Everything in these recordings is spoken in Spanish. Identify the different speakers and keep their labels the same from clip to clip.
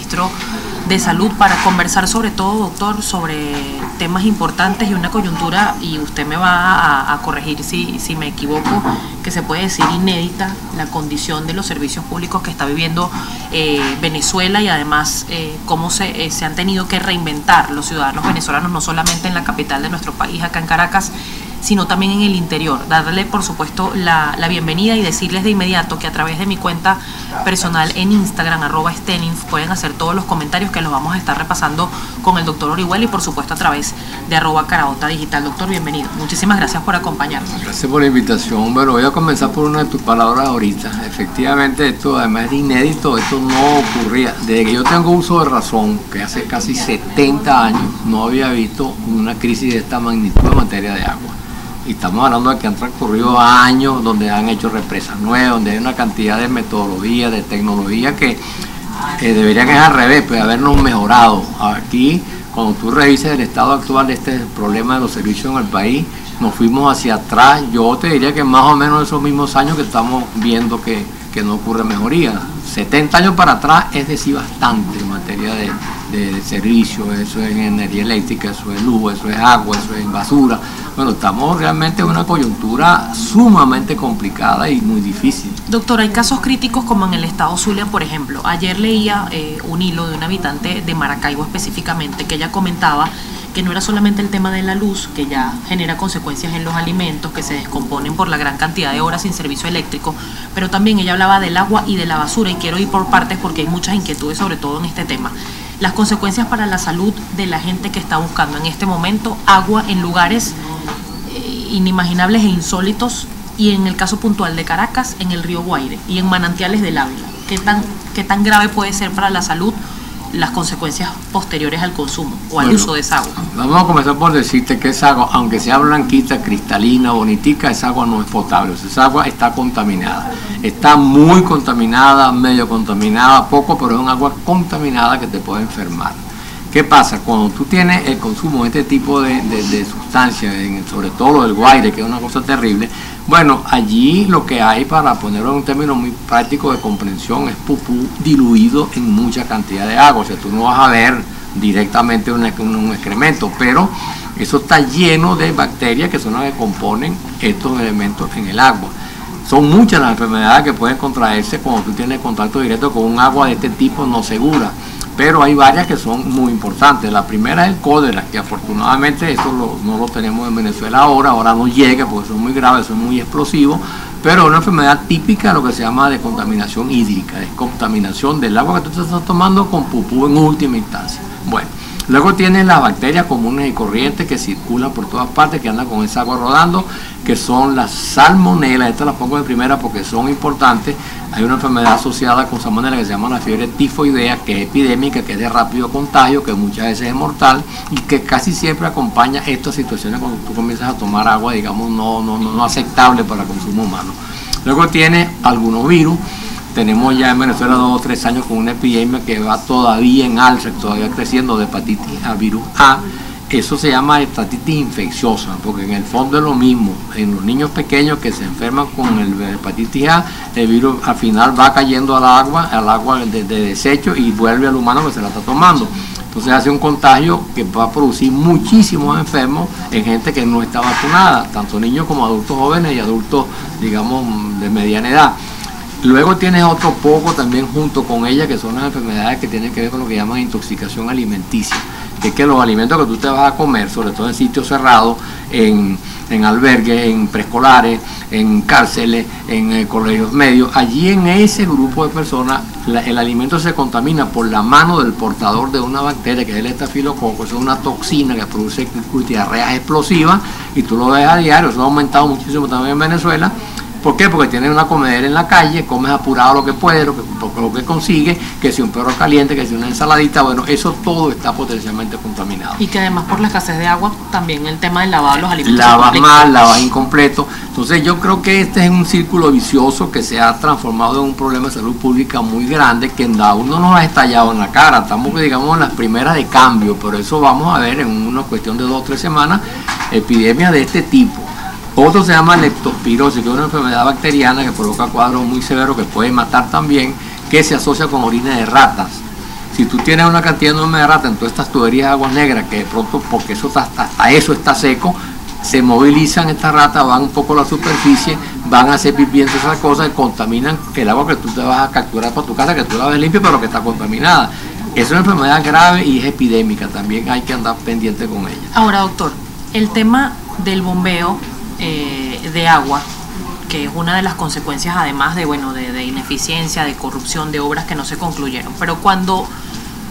Speaker 1: ministro de Salud para conversar sobre todo, doctor, sobre temas importantes y una coyuntura, y usted me va a corregir si me equivoco, que se puede decir inédita, la condición de los servicios públicos que está viviendo Venezuela, y además cómo se han tenido que reinventar los ciudadanos venezolanos, no solamente en la capital de nuestro país, acá en Caracas, sino también en el interior. Darle, por supuesto, la bienvenida y decirles de inmediato que a través de mi cuenta personal en Instagram, @Steninf, pueden hacer todos los comentarios que los vamos a estar repasando con el doctor Orihuela, y por supuesto a través de @Caraota Digital. Doctor, bienvenido. Muchísimas gracias por acompañarnos.
Speaker 2: Gracias por la invitación. Bueno, voy a comenzar por una de tus palabras ahorita. Efectivamente, esto además es inédito, esto no ocurría. Desde que yo tengo uso de razón, que hace casi 70 años, no había visto una crisis de esta magnitud en materia de agua. Y estamos hablando de que han transcurrido años donde han hecho represas nuevas, donde hay una cantidad de metodología, de tecnología que debería que es al revés, pues habernos mejorado. Aquí, cuando tú revises el estado actual de este problema de los servicios en el país, nos fuimos hacia atrás. Yo te diría que más o menos esos mismos años que estamos viendo que no ocurre mejoría. 70 años para atrás es decir bastante en materia de servicios. Eso es energía eléctrica, eso es luz, eso es agua, eso es basura. Bueno, estamos realmente en una coyuntura sumamente complicada y muy difícil.
Speaker 1: Doctor, hay casos críticos como en el estado Zulia, por ejemplo. Ayer leía un hilo de una habitante de Maracaibo específicamente, que ella comentaba que no era solamente el tema de la luz, que ya genera consecuencias en los alimentos que se descomponen por la gran cantidad de horas sin servicio eléctrico, pero también ella hablaba del agua y de la basura, y quiero ir por partes porque hay muchas inquietudes sobre todo en este tema. Las consecuencias para la salud de la gente que está buscando en este momento agua en lugares inimaginables e insólitos, y en el caso puntual de Caracas, en el río Guaire y en manantiales del Ávila. ¿Qué tan grave puede ser para la salud las consecuencias posteriores al consumo o al uso de esa agua?
Speaker 2: Vamos a comenzar por decirte que esa agua, aunque sea blanquita, cristalina, bonitica, esa agua no es potable. Esa agua está contaminada. Está muy contaminada, medio contaminada, poco, pero es un agua contaminada que te puede enfermar. ¿Qué pasa? Cuando tú tienes el consumo de este tipo de sustancias, sobre todo lo del Guaire, que es una cosa terrible, bueno, allí lo que hay, para ponerlo en un término muy práctico de comprensión, es pupú diluido en mucha cantidad de agua. O sea, tú no vas a ver directamente un excremento, pero eso está lleno de bacterias que son las que componen estos elementos en el agua. Son muchas las enfermedades que pueden contraerse cuando tú tienes contacto directo con un agua de este tipo no segura, pero hay varias que son muy importantes. La primera es el cólera, que afortunadamente eso no lo tenemos en Venezuela ahora no llega porque eso es muy grave, eso es muy explosivo, pero es una enfermedad típica de lo que se llama de contaminación hídrica, es contaminación del agua que tú te estás tomando con pupú en última instancia. Bueno, luego tienes las bacterias comunes y corrientes que circulan por todas partes, que andan con esa agua rodando, que son las salmonelas. Estas las pongo de primera porque son importantes. Hay una enfermedad asociada con salmonela que se llama la fiebre tifoidea, que es epidémica, que es de rápido contagio, que muchas veces es mortal y que casi siempre acompaña estas situaciones cuando tú comienzas a tomar agua, digamos, no aceptable para el consumo humano. Luego tienes algunos virus. Tenemos ya en Venezuela 2 o 3 años con una epidemia que va todavía en alza, todavía creciendo, de hepatitis A, virus A. Eso se llama hepatitis infecciosa, porque en el fondo es lo mismo. En los niños pequeños que se enferman con el hepatitis A, el virus al final va cayendo al agua de desecho, y vuelve al humano que se la está tomando. Entonces hace un contagio que va a producir muchísimos enfermos en gente que no está vacunada, tanto niños como adultos jóvenes y adultos, digamos, de mediana edad. Luego tienes otro poco también junto con ella, que son las enfermedades que tienen que ver con lo que llaman intoxicación alimenticia, que es que los alimentos que tú te vas a comer, sobre todo en sitios cerrados, en albergues, en preescolares, en cárceles, en colegios medios, allí en ese grupo de personas el alimento se contamina por la mano del portador de una bacteria que es el estafilococo. Eso es una toxina que produce diarreas explosivas, y tú lo ves a diario. Eso ha aumentado muchísimo también en Venezuela. ¿Por qué? Porque tienes una comedera en la calle, comes apurado lo que puedes, lo que consigues, que si un perro caliente, que si una ensaladita, bueno, eso todo está potencialmente contaminado.
Speaker 1: Y que además por la escasez de agua, también el tema del lavado de los alimentos.
Speaker 2: Lavas mal, lavas incompleto. Entonces yo creo que este es un círculo vicioso que se ha transformado en un problema de salud pública muy grande, que aún no nos ha estallado en la cara. Estamos, digamos, en las primeras de cambio, pero eso vamos a ver en una cuestión de 2 o 3 semanas, epidemias de este tipo. Otro se llama leptospirosis, que es una enfermedad bacteriana que provoca cuadros muy severos que puede matar también, que se asocia con orina de ratas. Si tú tienes una cantidad enorme de rata en todas estas tuberías de aguas negras, que de pronto, porque eso hasta eso está seco, se movilizan estas ratas, van un poco a la superficie, van a hacer pipí entre esas cosas y contaminan el agua que tú te vas a capturar para tu casa, que tú la ves limpia, pero que está contaminada. Es una enfermedad grave y es epidémica, también hay que andar pendiente con ella.
Speaker 1: Ahora, doctor, el tema del bombeo de agua, que es una de las consecuencias además de, bueno, de ineficiencia, de corrupción, de obras que no se concluyeron, pero cuando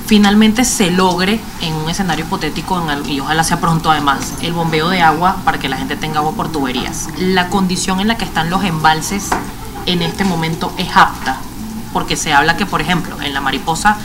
Speaker 1: finalmente se logre en un escenario hipotético, y ojalá sea pronto además, el bombeo de agua para que la gente tenga agua por tuberías, la condición en la que están los embalses en este momento es apta, porque se habla que, por ejemplo, en la Mariposa,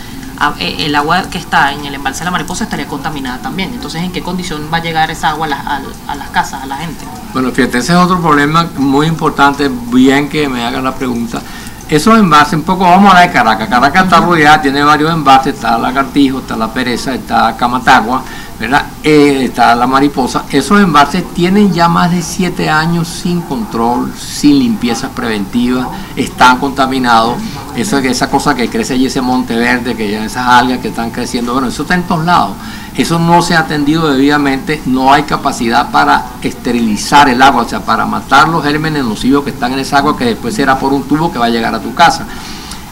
Speaker 1: el agua que está en el embalse de la Mariposa estaría contaminada también. Entonces, ¿en qué condición va a llegar esa agua a las casas, a la gente?
Speaker 2: Bueno, fíjate, ese es otro problema muy importante, bien que me hagan la pregunta. Esos embalses, un poco vamos a hablar de Caracas. Caracas está rodeada, tiene varios embalses, está Lagartijo, está La Pereza, está Camatagua, ¿verdad? Está La Mariposa. Esos embalses tienen ya más de 7 años sin control, sin limpiezas preventivas, están contaminados. Esa cosa que crece allí, ese monte verde, que ya esas algas que están creciendo, bueno, eso está en todos lados. Eso no se ha atendido debidamente, no hay capacidad para esterilizar el agua, o sea, para matar los gérmenes nocivos que están en esa agua, que después será por un tubo que va a llegar a tu casa.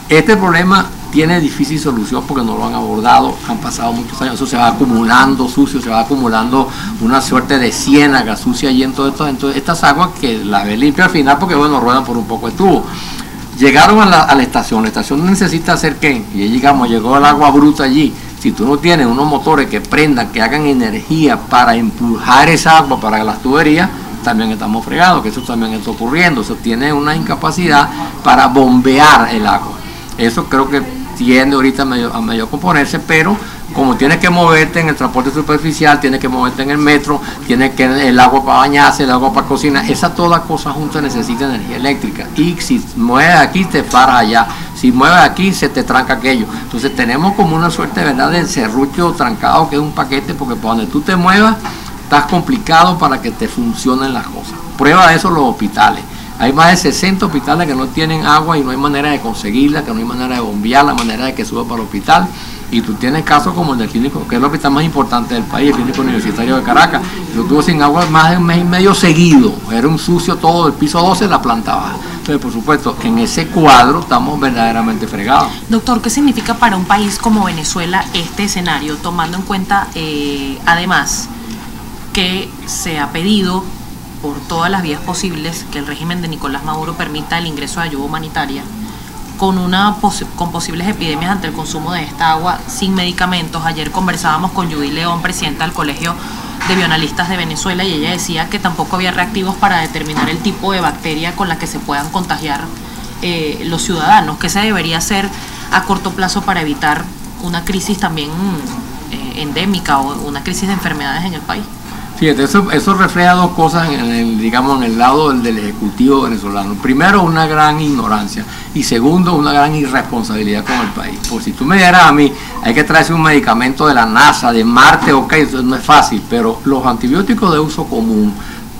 Speaker 2: Este problema tiene difícil solución porque no lo han abordado, han pasado muchos años, eso se va acumulando sucio, se va acumulando una suerte de ciénaga sucia allí en todo esto, entonces estas aguas que la ves limpia al final porque, bueno, ruedan por un poco de tubo. Llegaron a la estación necesita hacer ¿qué? Y llegó el agua bruta allí. Si tú no tienes unos motores que prendan, que hagan energía para empujar esa agua para las tuberías, también estamos fregados, que eso también está ocurriendo. Eso tiene una incapacidad para bombear el agua. Eso creo que tiende ahorita a medio componerse, pero como tienes que moverte en el transporte superficial, tienes que moverte en el metro, tienes que el agua para bañarse, el agua para cocinar, esa toda cosa junta necesita energía eléctrica. Y si mueves aquí, te paras allá. Si mueves aquí, se te tranca aquello. Entonces tenemos como una suerte, ¿verdad?, de serrucho trancado, que es un paquete, porque por donde tú te muevas, estás complicado para que te funcionen las cosas. Prueba de eso los hospitales. Hay más de 60 hospitales que no tienen agua y no hay manera de conseguirla, que no hay manera de bombearla, manera de que suba para el hospital. Y tú tienes casos como el del clínico, que es el hospital más importante del país, el Clínico Universitario de Caracas. Lo tuvo sin agua más de un mes y medio seguido. Era un sucio todo, el piso 12, la planta baja. Entonces, por supuesto, en ese cuadro estamos verdaderamente fregados.
Speaker 1: Doctor, ¿qué significa para un país como Venezuela este escenario, tomando en cuenta, además, que se ha pedido por todas las vías posibles que el régimen de Nicolás Maduro permita el ingreso de ayuda humanitaria, con posibles epidemias ante el consumo de esta agua sin medicamentos? Ayer conversábamos con Judy León, presidenta del Colegio de Bioanalistas de Venezuela, y ella decía que tampoco había reactivos para determinar el tipo de bacteria con la que se puedan contagiar los ciudadanos. ¿Qué se debería hacer a corto plazo para evitar una crisis también endémica o una crisis de enfermedades en el país?
Speaker 2: Fíjate, eso refleja dos cosas en el lado del Ejecutivo venezolano. Primero, una gran ignorancia, y segundo, una gran irresponsabilidad con el país. Por si tú me dieras a mí, hay que traerse un medicamento de la NASA, de Marte, ok, eso no es fácil, pero los antibióticos de uso común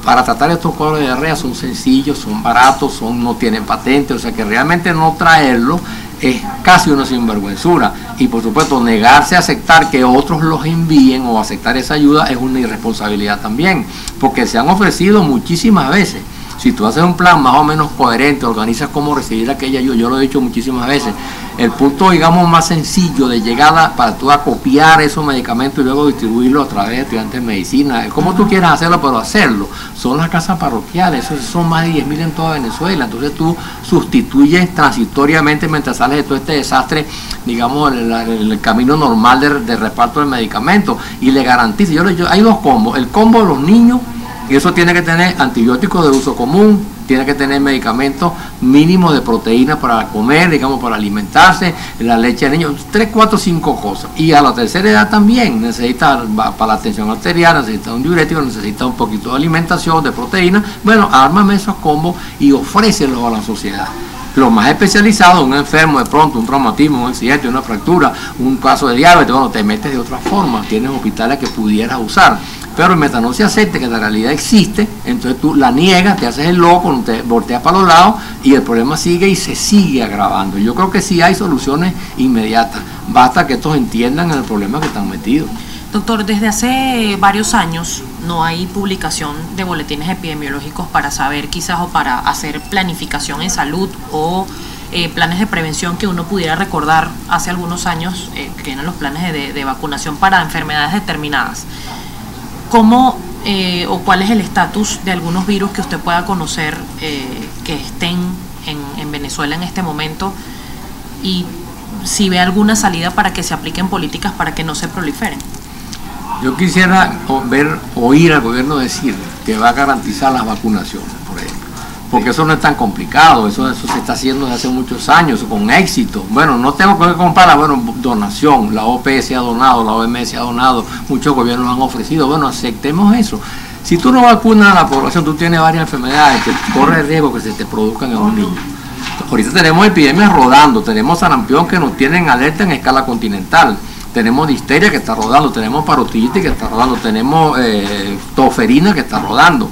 Speaker 2: para tratar estos cuadros de diarrea son sencillos, son baratos, no tienen patente, o sea que realmente no traerlo es casi una sinvergüenzura. Y por supuesto, negarse a aceptar que otros los envíen o aceptar esa ayuda es una irresponsabilidad también, porque se han ofrecido muchísimas veces. Si tú haces un plan más o menos coherente, organizas cómo recibir aquella ayuda, yo lo he dicho muchísimas veces, el punto, digamos, más sencillo de llegada para tú copiar esos medicamentos y luego distribuirlos a través de estudiantes de medicina, como tú quieras hacerlo, pero hacerlo, son las casas parroquiales, esos son más de 10.000 en toda Venezuela. Entonces tú sustituyes transitoriamente, mientras sales de todo este desastre, digamos, el camino normal de reparto del medicamento, y le garantiza, hay dos combos, el combo de los niños, y eso tiene que tener antibióticos de uso común, tiene que tener medicamentos mínimos de proteína para comer, digamos, para alimentarse, la leche del niño, 3, 4, 5 cosas. Y a la tercera edad también necesita, para la tensión arterial, necesita un diurético, necesita un poquito de alimentación, de proteína. Bueno, ármame esos combos y ofrécelos a la sociedad. Los más especializados, un enfermo de pronto, un traumatismo, un accidente, una fractura, un caso de diabetes, bueno, te metes de otra forma, tienes hospitales que pudieras usar. Pero mientras no se acepte que la realidad existe, entonces tú la niegas, te haces el loco, te volteas para los lados y el problema sigue y se sigue agravando. Yo creo que sí hay soluciones inmediatas. basta que estos entiendan el problema que están metidos.
Speaker 1: Doctor, desde hace varios años no hay publicación de boletines epidemiológicos para saber quizás o para hacer planificación en salud o planes de prevención que uno pudiera recordar hace algunos años, que eran los planes de vacunación para enfermedades determinadas. ¿Cómo o cuál es el estatus de algunos virus que usted pueda conocer que estén en Venezuela en este momento y si ve alguna salida para que se apliquen políticas para que no se proliferen?
Speaker 2: Yo quisiera oír al gobierno decir que va a garantizar las vacunaciones, por ejemplo, porque eso no es tan complicado, eso se está haciendo desde hace muchos años, con éxito. Bueno, no tengo que comparar, bueno, donación, la OPS ha donado, la OMS ha donado, muchos gobiernos han ofrecido, bueno, aceptemos eso. Si tú no vacunas a la población, tú tienes varias enfermedades que corre el riesgo que se te produzcan en un niño. Ahorita tenemos epidemias rodando, tenemos sarampión que nos tienen alerta en escala continental. Tenemos difteria que está rodando, tenemos parotiditis que está rodando, tenemos toferina que está rodando.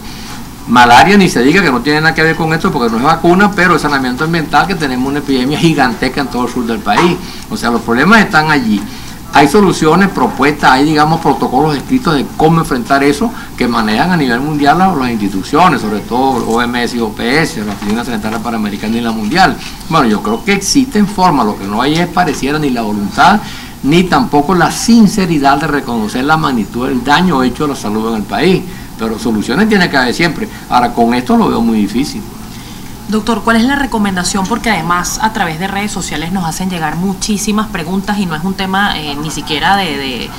Speaker 2: Malaria ni se diga, que no tiene nada que ver con esto porque no es vacuna, pero es saneamiento ambiental, que tenemos una epidemia gigantesca en todo el sur del país. O sea, los problemas están allí. Hay soluciones propuestas, hay, digamos, protocolos escritos de cómo enfrentar eso que manejan a nivel mundial las instituciones, sobre todo OMS y OPS, la Oficina Sanitaria Panamericana y la Mundial. Bueno, yo creo que existen formas, lo que no hay es pareciera ni la voluntad ni tampoco la sinceridad de reconocer la magnitud del daño hecho a la salud en el país. Pero soluciones tiene que haber siempre. Ahora, con esto lo veo muy difícil.
Speaker 1: Doctor, ¿cuál es la recomendación? Porque además a través de redes sociales nos hacen llegar muchísimas preguntas y no es un tema ni siquiera de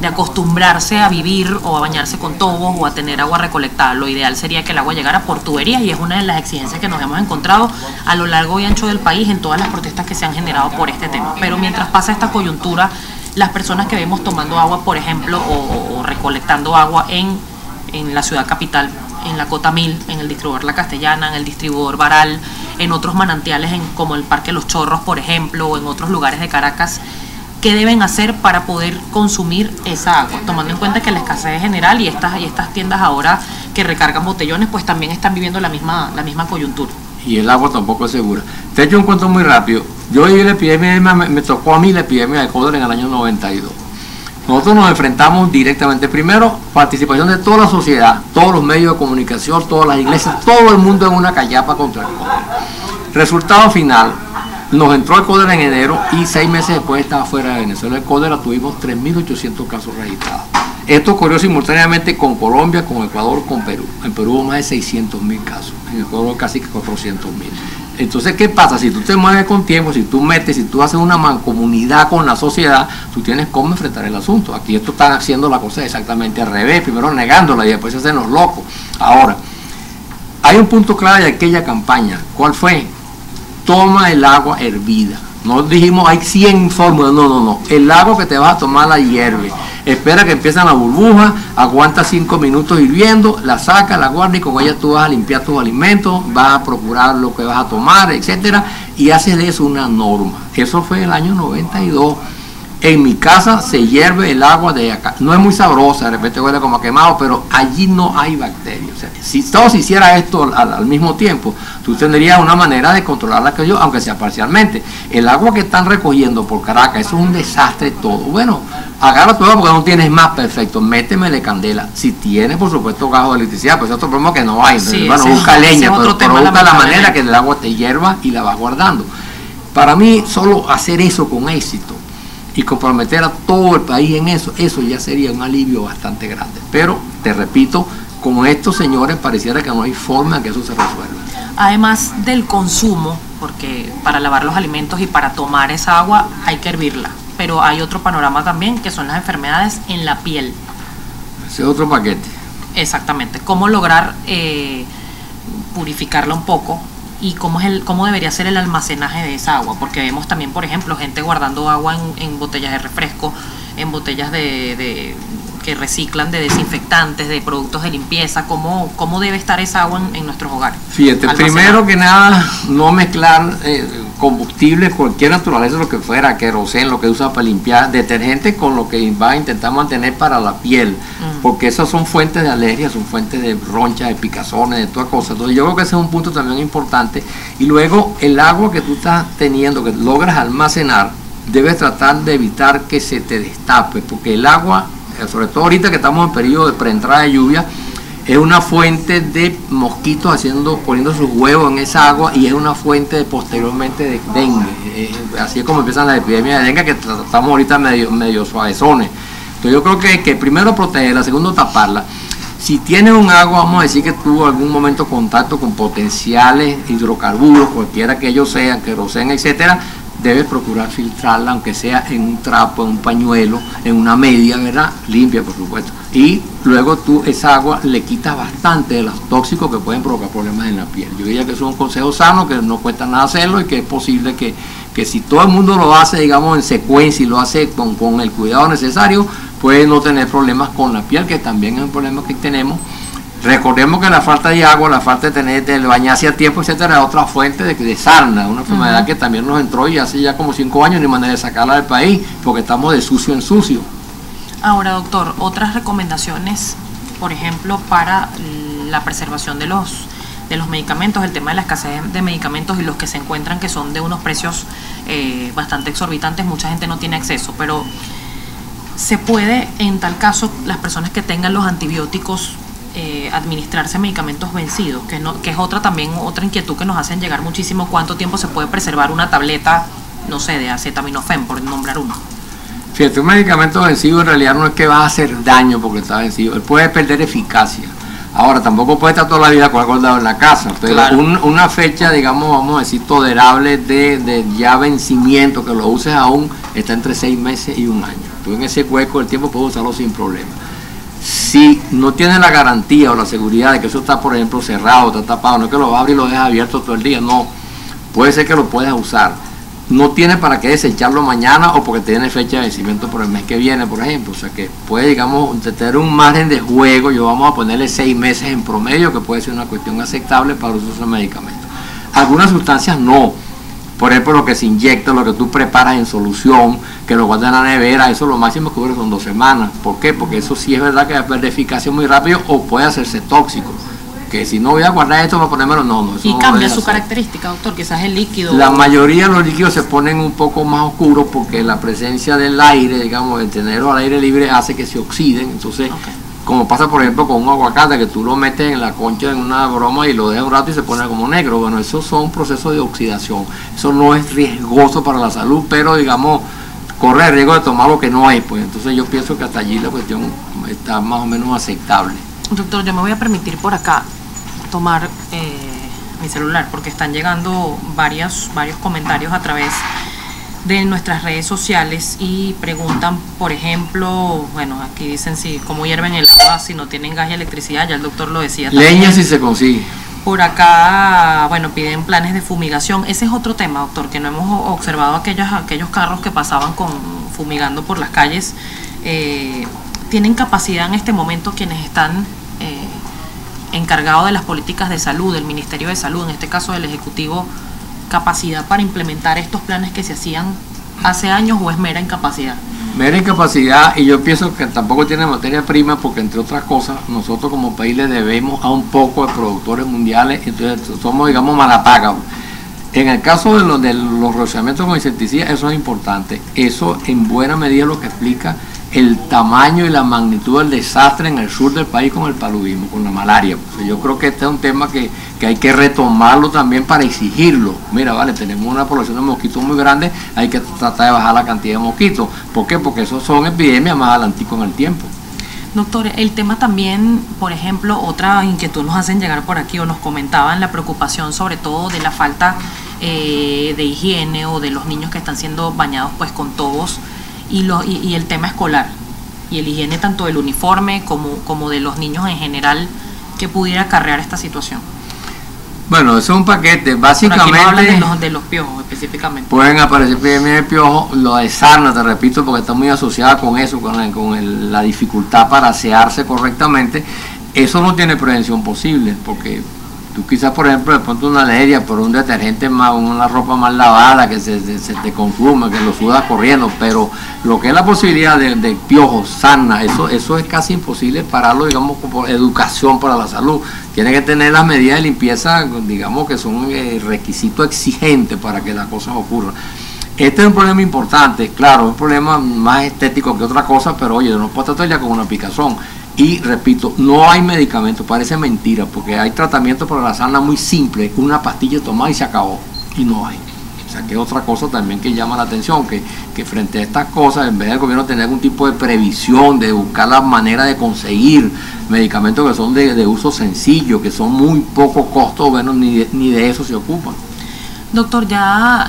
Speaker 1: acostumbrarse a vivir o a bañarse con tobos o a tener agua recolectada. Lo ideal sería que el agua llegara por tuberías y es una de las exigencias que nos hemos encontrado a lo largo y ancho del país en todas las protestas que se han generado por este tema. Pero mientras pasa esta coyuntura, las personas que vemos tomando agua, por ejemplo, o recolectando agua en la ciudad capital, en la Cota 1000, en el distribuidor La Castellana, en el distribuidor Baral, en otros manantiales como el Parque Los Chorros, por ejemplo, o en otros lugares de Caracas, ¿qué deben hacer para poder consumir esa agua? Tomando en cuenta que la escasez es general y estas tiendas ahora que recargan botellones, pues también están viviendo la misma coyuntura.
Speaker 2: Y el agua tampoco es segura. Te he hecho un cuento muy rápido. Yo viví la epidemia, me tocó a mí la epidemia de cólera en el año 92. Nosotros nos enfrentamos directamente, primero, participación de toda la sociedad, todos los medios de comunicación, todas las iglesias, todo el mundo en una callapa contra el cólera. Resultado final, nos entró el cólera en enero y 6 meses después estaba fuera de Venezuela. El cólera tuvimos 3.800 casos registrados. Esto ocurrió simultáneamente con Colombia, con Ecuador, con Perú. En Perú hubo más de 600.000 casos, en Ecuador casi 400.000. Entonces, ¿qué pasa? Si tú te mueves con tiempo, si tú haces una mancomunidad con la sociedad, tú tienes cómo enfrentar el asunto. Aquí esto están haciendo la cosa exactamente al revés, primero negándola y después se hacen los locos. Ahora, hay un punto clave de aquella campaña. ¿Cuál fue? Toma el agua hervida. No dijimos hay 100 fórmulas, no. El agua que te vas a tomar la hierve. Espera que empiezan la burbuja, aguanta 5 minutos hirviendo, la saca, la guarda y con ella tú vas a limpiar tus alimentos, vas a procurar lo que vas a tomar, etcétera, y haces de eso una norma. Eso fue el año 92. En mi casa se hierve el agua de acá. No es muy sabrosa, de repente huele como a quemado, pero allí no hay bacterias. O sea, si todos hiciera esto al mismo tiempo, tú tendrías una manera de controlar la que yo, aunque sea parcialmente. El agua que están recogiendo por Caracas, eso es un desastre todo. Bueno, agarra todo porque no tienes más, perfecto, métemele candela. Si tienes, por supuesto, gasto de electricidad, pues es otro problema que no hay.
Speaker 1: Sí,
Speaker 2: bueno, busca leña, pero busca la manera que el agua te hierva y la vas guardando. Para mí, solo hacer eso con éxito y comprometer a todo el país en eso ya sería un alivio bastante grande. Pero, te repito, con estos señores pareciera que no hay forma de que eso se resuelva.
Speaker 1: Además del consumo, porque para lavar los alimentos y para tomar esa agua hay que hervirla, pero hay otro panorama también que son las enfermedades en la piel.
Speaker 2: Ese es otro paquete.
Speaker 1: Exactamente, cómo lograr purificarla un poco y cómo debería ser el almacenaje de esa agua, porque vemos también, por ejemplo, gente guardando agua en botellas de refresco, en botellas que reciclan de desinfectantes, de productos de limpieza. ¿Cómo debe estar esa agua en nuestros hogares?
Speaker 2: Fíjate, primero que nada, no mezclar combustible, cualquier naturaleza, lo que fuera, queroseno, lo que usa para limpiar, detergente con lo que va a intentar mantener para la piel, porque esas son fuentes de alergia, son fuentes de ronchas, de picazones, de todas cosas. Entonces yo creo que ese es un punto también importante. Y luego el agua que tú estás teniendo, que logras almacenar, debes tratar de evitar que se te destape, porque el agua, sobre todo ahorita que estamos en periodo de preentrada de lluvia, es una fuente de mosquitos poniendo sus huevos en esa agua, y es una fuente posteriormente de dengue. Así es como empiezan las epidemias de dengue, que estamos ahorita medio suavezones. Entonces yo creo que primero protegerla, segundo taparla. Si tienes un agua, vamos a decir que tuvo algún momento contacto con potenciales hidrocarburos, cualquiera que ellos sean, queroseno, etcétera, debes procurar filtrarla, aunque sea en un trapo, en un pañuelo, en una media, ¿verdad? Limpia, por supuesto. Y luego tú esa agua le quitas bastante de los tóxicos que pueden provocar problemas en la piel. Yo diría que eso es un consejo sano, que no cuesta nada hacerlo, y que es posible que si todo el mundo lo hace, digamos, en secuencia y lo hace con el cuidado necesario, puede no tener problemas con la piel, que también es un problema que tenemos. Recordemos que la falta de agua, la falta de bañarse a tiempo, etcétera, es otra fuente de sarna, una enfermedad que también nos entró y hace ya como 5 años, ni manera de sacarla del país, porque estamos de sucio en sucio.
Speaker 1: Ahora, doctor, otras recomendaciones, por ejemplo, para la preservación de los medicamentos, el tema de la escasez de medicamentos y los que se encuentran que son de unos precios bastante exorbitantes, mucha gente no tiene acceso, pero se puede, en tal caso, las personas que tengan los antibióticos, administrarse medicamentos vencidos, que es otra inquietud que nos hacen llegar muchísimo. ¿Cuánto tiempo se puede preservar una tableta, no sé, de acetaminofén, por nombrar uno?
Speaker 2: Fíjate, un medicamento vencido en realidad no es que va a hacer daño porque está vencido, él puede perder eficacia. Ahora, tampoco puede estar toda la vida guardado en la casa, pero claro, una fecha, digamos, vamos a decir, tolerable de ya vencimiento, que lo uses aún, está entre 6 meses y 1 año. Tú en ese hueco del tiempo puedes usarlo sin problema. Si no tienes la garantía o la seguridad de que eso está, por ejemplo, cerrado, está tapado, no es que lo abres y lo dejas abierto todo el día, no, puede ser que lo puedas usar. No tiene para qué desecharlo mañana o porque tiene fecha de vencimiento por el mes que viene, por ejemplo. O sea que puede, digamos, tener un margen de juego. Yo vamos a ponerle 6 meses en promedio, que puede ser una cuestión aceptable para el uso de esos medicamentos. Algunas sustancias no. Por ejemplo, lo que se inyecta, lo que tú preparas en solución, que lo guardas en la nevera, eso lo máximo que dura son 2 semanas. ¿Por qué? Porque eso sí es verdad que va a perder eficacia muy rápido o puede hacerse tóxico. Que si no voy a guardar esto para ponérmelo, no. Eso
Speaker 1: y
Speaker 2: no
Speaker 1: cambia su característica, doctor, quizás el líquido.
Speaker 2: La mayoría de los líquidos se ponen un poco más oscuros porque la presencia del aire, digamos, el tenerlo al aire libre hace que se oxiden. Entonces, como pasa por ejemplo con un aguacate, que tú lo metes en la concha en una broma y lo dejas un rato y se pone como negro. Bueno, esos son procesos de oxidación. Eso no es riesgoso para la salud, pero digamos, corre el riesgo de tomar lo que no es. Pues entonces yo pienso que hasta allí la cuestión está más o menos aceptable.
Speaker 1: Doctor, yo me voy a permitir por acá tomar mi celular porque están llegando varios comentarios a través de nuestras redes sociales y preguntan, por ejemplo, bueno, aquí dicen si cómo hierven el agua si no tienen gas y electricidad, ya el doctor lo decía también.
Speaker 2: Leña si se consigue.
Speaker 1: Por acá, bueno, piden planes de fumigación. Ese es otro tema, doctor, que no hemos observado aquellos carros que pasaban fumigando por las calles. ¿Tienen capacidad en este momento quienes están encargados de las políticas de salud, del Ministerio de Salud, en este caso del Ejecutivo, capacidad para implementar estos planes que se hacían hace años, o es mera incapacidad?
Speaker 2: Mera incapacidad, y yo pienso que tampoco tiene materia prima porque, entre otras cosas, nosotros como país le debemos a un poco de productores mundiales, entonces somos, digamos, malapagados. En el caso de los rociamientos con insecticidas, eso es importante. Eso en buena medida es lo que explica el tamaño y la magnitud del desastre en el sur del país con el paludismo, con la malaria. Pues yo creo que este es un tema que hay que retomarlo también para exigirlo. Mira, vale, tenemos una población de mosquitos muy grande, hay que tratar de bajar la cantidad de mosquitos. ¿Por qué? Porque esos son epidemias más adelantico en el tiempo.
Speaker 1: Doctor, el tema también, por ejemplo, otra inquietud nos hacen llegar por aquí o nos comentaban la preocupación sobre todo de la falta de higiene o de los niños que están siendo bañados pues con tobos y el tema escolar y el higiene tanto del uniforme como de los niños en general que pudiera acarrear esta situación.
Speaker 2: Bueno, eso es un paquete, básicamente.
Speaker 1: Por aquí no hablan de los piojos específicamente.
Speaker 2: Pueden aparecer epidemias de piojos, lo de sarna, te repito, porque está muy asociada con eso, con la dificultad para asearse correctamente. Eso no tiene prevención posible, porque tú quizás, por ejemplo, de pronto una alergia por un detergente más, una ropa mal lavada, que se te consume, que lo sudas corriendo, pero lo que es la posibilidad de piojos, sarna, eso es casi imposible pararlo, digamos, por educación para la salud. Tiene que tener las medidas de limpieza, digamos, que son requisitos exigentes para que las cosas ocurran. Este es un problema importante, claro, un problema más estético que otra cosa, pero oye, no puedo tratar ya con una picazón. Y repito, no hay medicamento, parece mentira, porque hay tratamiento para la sarna muy simple, una pastilla tomada y se acabó, y no hay. O sea, que es otra cosa también que llama la atención, que frente a estas cosas, en vez del gobierno tener algún tipo de previsión, de buscar la manera de conseguir medicamentos que son de uso sencillo, que son muy poco costo, bueno, ni de eso se ocupan.
Speaker 1: Doctor, ya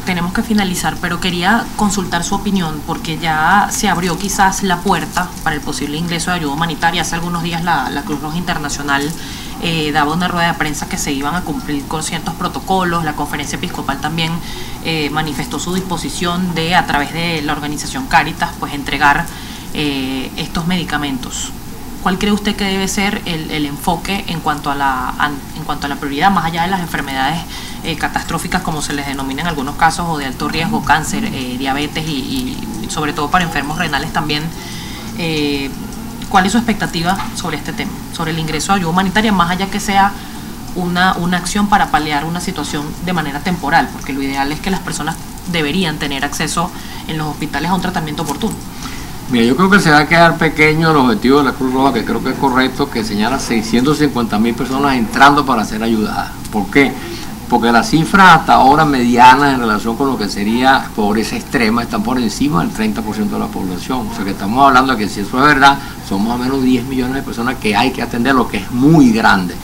Speaker 1: tenemos que finalizar, pero quería consultar su opinión, porque ya se abrió quizás la puerta para el posible ingreso de ayuda humanitaria. Hace algunos días la Cruz Roja Internacional daba una rueda de prensa que se iban a cumplir con ciertos protocolos. La Conferencia Episcopal también manifestó su disposición de, a través de la organización Cáritas, pues entregar estos medicamentos. ¿Cuál cree usted que debe ser el enfoque en cuanto a la prioridad, más allá de las enfermedades catastróficas, como se les denomina en algunos casos, o de alto riesgo, cáncer, diabetes y sobre todo para enfermos renales también? ¿Cuál es su expectativa sobre este tema, sobre el ingreso de ayuda humanitaria, más allá que sea una acción para paliar una situación de manera temporal? Porque lo ideal es que las personas deberían tener acceso en los hospitales a un tratamiento oportuno.
Speaker 2: Mira, yo creo que se va a quedar pequeño el objetivo de la Cruz Roja, que creo que es correcto, que señala 650.000 personas entrando para ser ayudadas. ¿Por qué? Porque las cifras hasta ahora medianas en relación con lo que sería pobreza extrema están por encima del 30% de la población. O sea que estamos hablando de que, si eso es verdad, son más o menos 10 millones de personas que hay que atender, lo que es muy grande.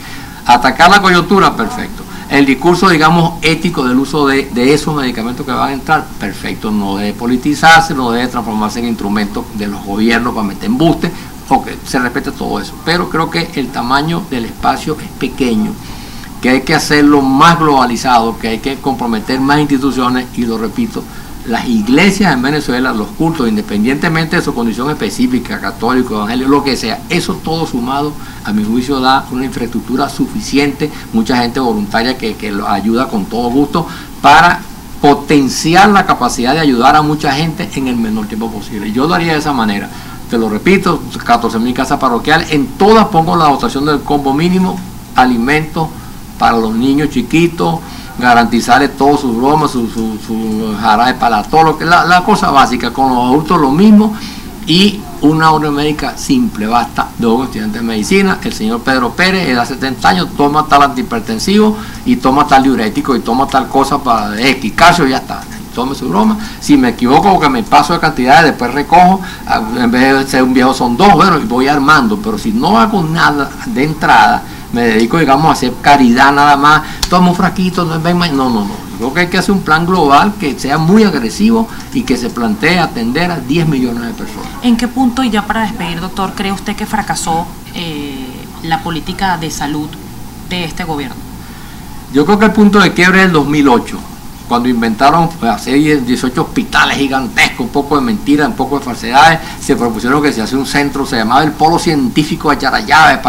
Speaker 2: Atacar la coyuntura, perfecto. El discurso, digamos, ético del uso de esos medicamentos que van a entrar, perfecto. No debe politizarse, no debe transformarse en instrumento de los gobiernos para meter embuste, o que se respete todo eso. Pero creo que el tamaño del espacio es pequeño, que hay que hacerlo más globalizado, que hay que comprometer más instituciones, y lo repito, las iglesias en Venezuela, los cultos, independientemente de su condición específica, católico, evangélico, lo que sea, eso todo sumado, a mi juicio, da una infraestructura suficiente, mucha gente voluntaria que lo ayuda con todo gusto, para potenciar la capacidad de ayudar a mucha gente en el menor tiempo posible. Yo lo haría de esa manera. Te lo repito, 14.000 casas parroquiales, en todas pongo la dotación del combo mínimo, alimentos para los niños chiquitos, garantizarle todas sus bromas, su jarabe para todo lo que la cosa básica. Con los adultos lo mismo, y una orden médica simple, basta de un estudiante de medicina, el señor Pedro Pérez, edad 70 años, toma tal antihipertensivo y toma tal diurético y toma tal cosa para X, calcio, y ya está, tome su broma. Si me equivoco porque me paso de cantidades, después recojo, en vez de ser un viejo son dos, bueno, y voy armando. Pero si no hago nada de entrada, me dedico, digamos, a hacer caridad nada más, tomo un fraquito, no. Creo que hay que hacer un plan global que sea muy agresivo y que se plantee atender a 10 millones de personas.
Speaker 1: ¿En qué punto, y ya para despedir, doctor, cree usted que fracasó la política de salud de este gobierno?
Speaker 2: Yo creo que el punto de quiebre es el 2008. Cuando inventaron hacer 18 hospitales gigantescos, un poco de mentira, un poco de falsedades, se propusieron que se hace un centro, se llamaba el Polo Científico de Charallave,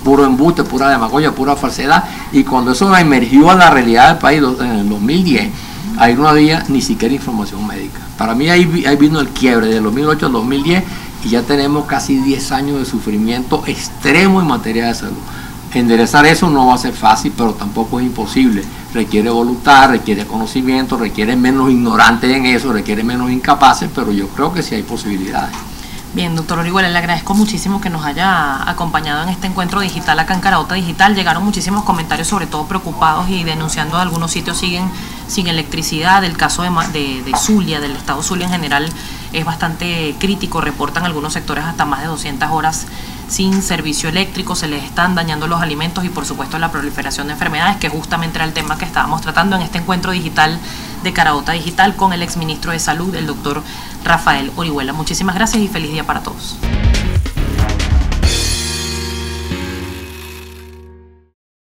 Speaker 2: puro embuste, pura demagogia, pura falsedad, y cuando eso emergió a la realidad del país en el 2010, ahí no había ni siquiera información médica. Para mí ahí vino el quiebre, del 2008 al 2010, y ya tenemos casi 10 años de sufrimiento extremo en materia de salud. Enderezar eso no va a ser fácil, pero tampoco es imposible. Requiere voluntad, requiere conocimiento, requiere menos ignorantes en eso, requiere menos incapaces, pero yo creo que sí hay posibilidades.
Speaker 1: Bien, doctor Orihuela, le agradezco muchísimo que nos haya acompañado en este encuentro digital acá en Caraota Digital. Llegaron muchísimos comentarios, sobre todo preocupados y denunciando que algunos sitios siguen sin electricidad. El caso de Zulia, del estado Zulia en general, es bastante crítico. Reportan algunos sectores hasta más de 200 horas sin servicio eléctrico, se les están dañando los alimentos y por supuesto la proliferación de enfermedades, que justamente era el tema que estábamos tratando en este encuentro digital de Caraota Digital con el exministro de Salud, el doctor Rafael Orihuela. Muchísimas gracias y feliz día para todos.